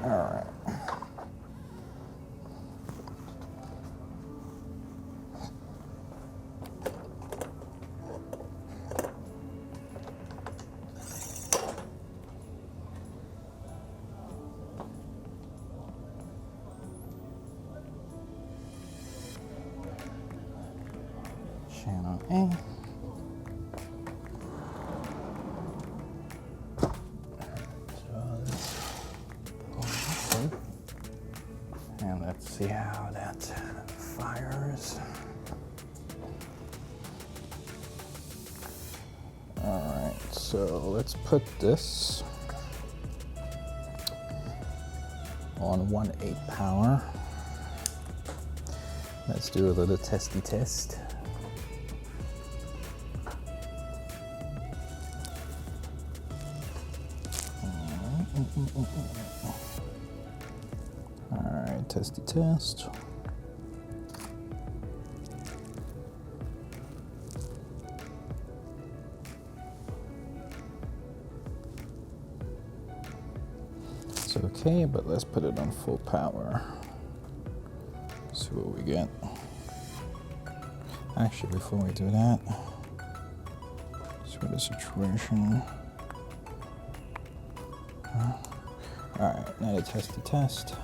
All right. Channel A. And let's see how that fires. All right, so let's put this on 1/8 power. Let's do a little testy test. All right, testy test. It's okay, but let's put it on full power. See what we get. Actually, before we do that, see what the situation. All right, now to test the test.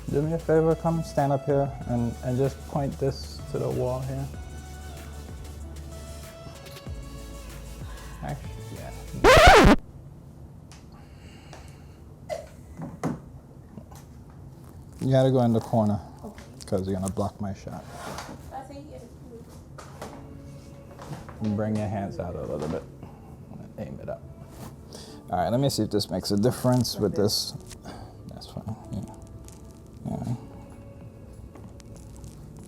Do me a favor, come stand up here and just point this to the wall here. Actually, yeah. You gotta go in the corner, because you're gonna block my shot. And bring your hands out a little bit and aim it up. All right, let me see if this makes a difference with this. That's fine, yeah. Yeah.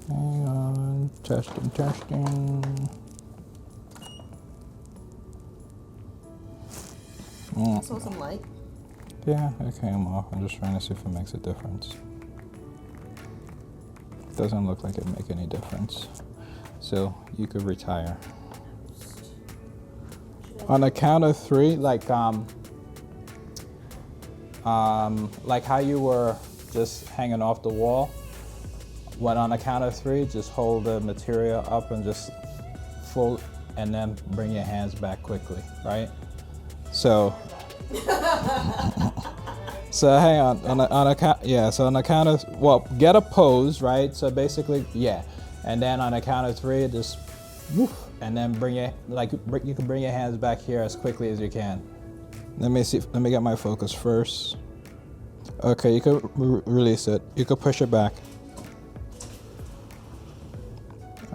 Hang on, testing. I saw some light. Yeah, it came off. I'm just trying to see if it makes a difference. Doesn't look like it make any difference. So you could retire. On the count of 3, like how you were just hanging off the wall. When on the count of 3, just hold the material up and just fold, and then bring your hands back quickly, right? So, so hang on a count, yeah. So on the count of, well, get a pose, right? So basically, yeah, and then on the count of 3, just woof, and then bring your you can bring your hands back here as quickly as you can. Let me see. Let me get my focus first. Okay, you could release it. You could push it back.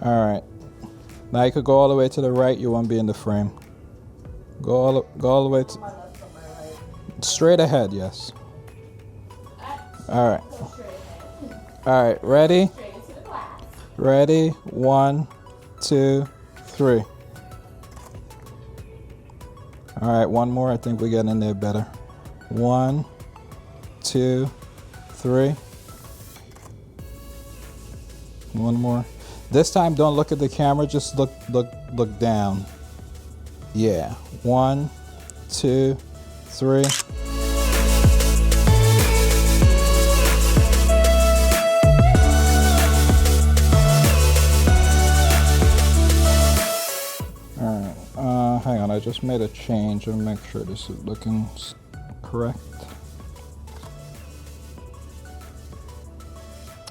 All right. Now you could go all the way to the right. You won't be in the frame. Go all the way to straight ahead. Yes. All right. All right. Ready? Ready? 1, 2, 3. All right. One more. I think we got in there better. 1, 2, 3. One more. This time, don't look at the camera. Just look down. Yeah. 1, 2, 3. All right. Hang on. I just made a change and make sure this is looking correct.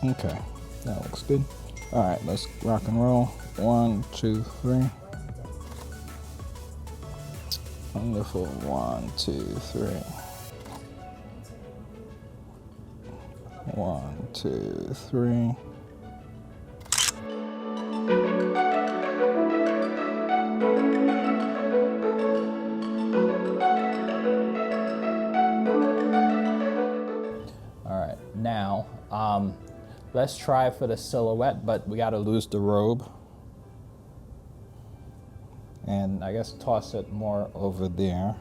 Okay, that looks good. All right, let's rock and roll. 1, 2, 3. Wonderful. 1, 2, 3. 1, 2, 3. All right, now let's try for the silhouette, but we gotta lose the robe. And I guess toss it more over there.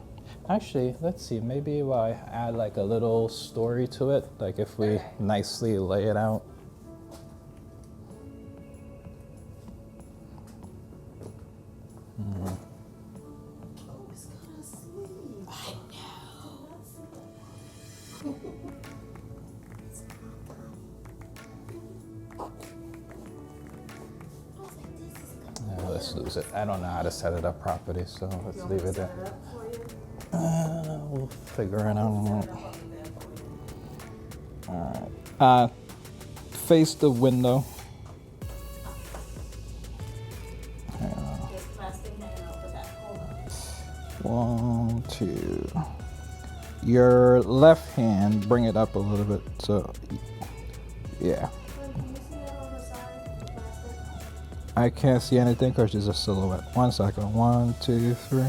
Actually, let's see, maybe if I add like a little story to it, like if we nicely lay it out. let's lose it. I don't know how to set it up properly, so let's leave it there. We'll figure it out. All right. Face the window. One, two. Your left hand, bring it up a little bit. So, yeah. I can't see anything because it's a silhouette. 1 second. 1, 2, 3.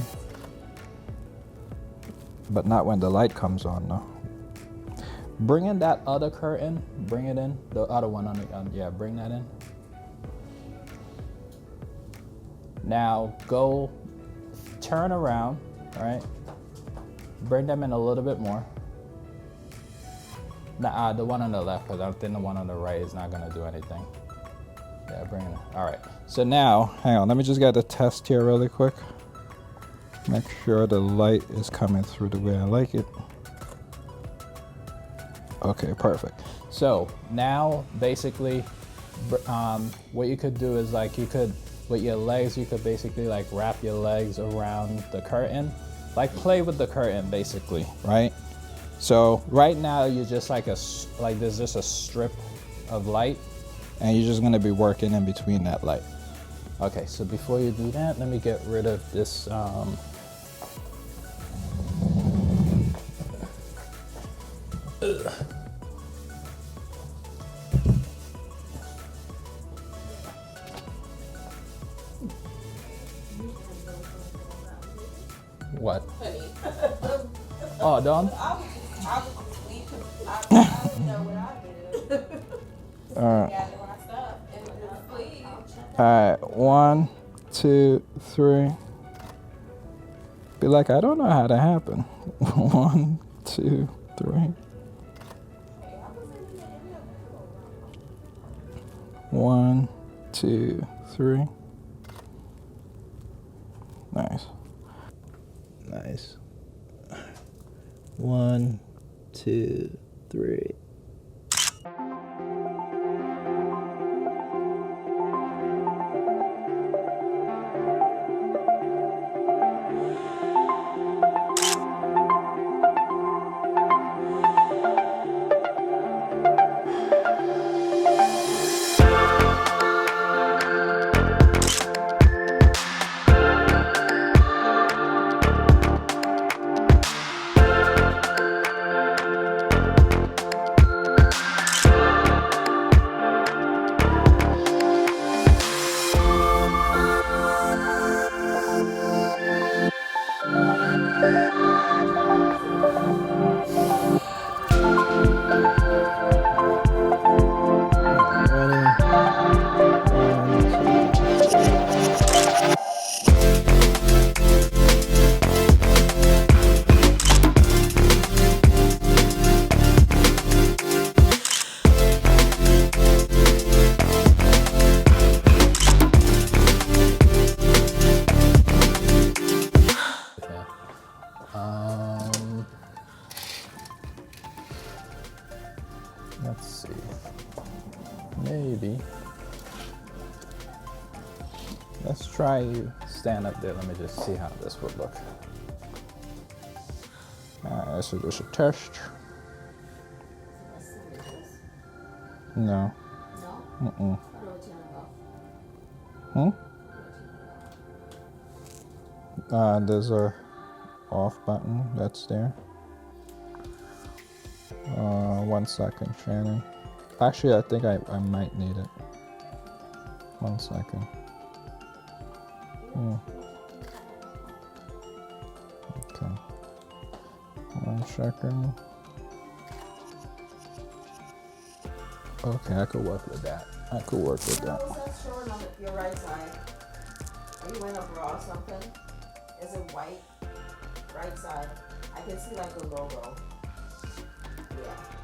But not when the light comes on, though. Bring in that other curtain. Bring it in. The other one on the yeah. Bring that in. Now go. Turn around. All right. Bring them in a little bit more. Nah, the one on the left, because I think the one on the right is not gonna do anything. Yeah, bring it in. All right. So now, hang on. Let me just get the test here really quick. Make sure the light is coming through the way I like it. Okay, perfect. So now, basically, what you could do is like you could, with your legs, you could basically like wrap your legs around the curtain. Like play with the curtain basically, right? So right now you're just like there's just a strip of light and you're just gonna be working in between that light. Okay, so before you do that, let me get rid of this. What? Oh, done? I don't know what I did. All right. Gather my stuff. Please. All right. 1, 2, 3. Be like, I don't know how that happened. 1, 2, 3. 1, 2, 3. Nice. Nice. 1, 2, 3. Let's see. Maybe. Let's try you stand up there. Let me just see how this would look. Alright, so just a test. No. No? There's a off button that's there. 1 second, Shannon. Actually, I think I might need it. 1 second. Okay. 1 second. Okay, I could work with that. I could work with that. What was that showing on your right side? Are you wearing a bra or something? Is it white? Right side. I can see like a logo. Yeah.